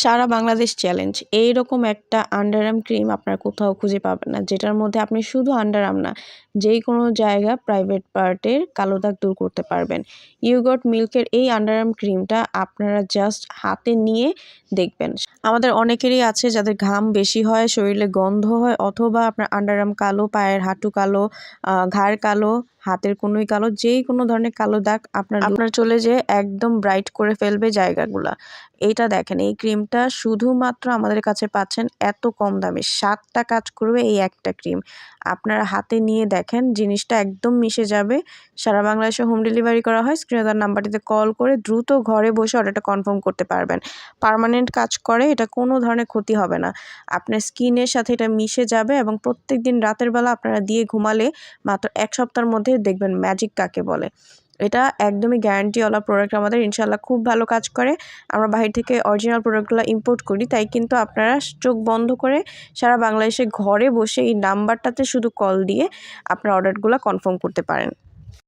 সারা Bangladesh challenge এইরকম একটা underarm cream আপনার কোথাও খুঁজে পাবেন না, যেটার মধ্যে আপনি শুধু আন্ডারআর্ম না, যেই কোনো জায়গা প্রাইভেট পার্টের কালো দাগ দূর করতে পারবেন। ইউগট মিল্কের এই আন্ডারআর্ম ক্রিমটা আপনারা জাস্ট হাতে নিয়ে দেখবেন। আমাদের অনেকেরই আছে যাদের ঘাম বেশি হয়, শরীরে গন্ধ হয়, অথবা আপনার আন্ডারআর্ম কালো, পায়ের হাঁটু কালো, ঘাড় কালো, হাতের কনুই কালো, যেই কোনো ধরনের কালো দাগ আপনার চলে যেয়ে একদম ব্রাইট করে ফেলবে জায়গাগুলা। এইটা দেখেন, এই ক্রিমটা শুধুমাত্র আমাদের কাছে পাচ্ছেন এত কম দামে। 7টা কাজ করবে এই একটা ক্রিম। আপনারা হাতে নিয়ে দেখেন, জিনিসটা একদম মিশে যাবে। সারা বাংলাদেশে হোম ডেলিভারি করা হয়। স্ক্রিনে দেওয়া নাম্বারটিতে কল করে দ্রুত ঘরে বসে অর্ডারটা কনফার্ম করতে পারবেন। পার্মানেন্ট কাজ করে, এটা কোনো ধরনের ক্ষতি হবে না। আপনার স্কিনের সাথে এটা মিশে যাবে এবং প্রত্যেকদিন রাতের বেলা আপনারা দিয়ে ঘুমালে মাত্র 1 সপ্তাহের মধ্যে দেখবেন ম্যাজিক কাকে বলে। এটা একদমই গ্যারান্টিওয়ালা প্রোডাক্ট আমাদের, ইনশাআল্লাহ খুব ভালো কাজ করে। আমরা বাহির থেকে অরিজিনাল প্রোডাক্টগুলো ইম্পোর্ট করি, তাই কিন্তু আপনারা চোখ বন্ধ করে সারা বাংলাদেশে ঘরে বসে এই নাম্বারটাতে শুধু কল দিয়ে আপনার অর্ডারগুলো কনফার্ম করতে পারেন।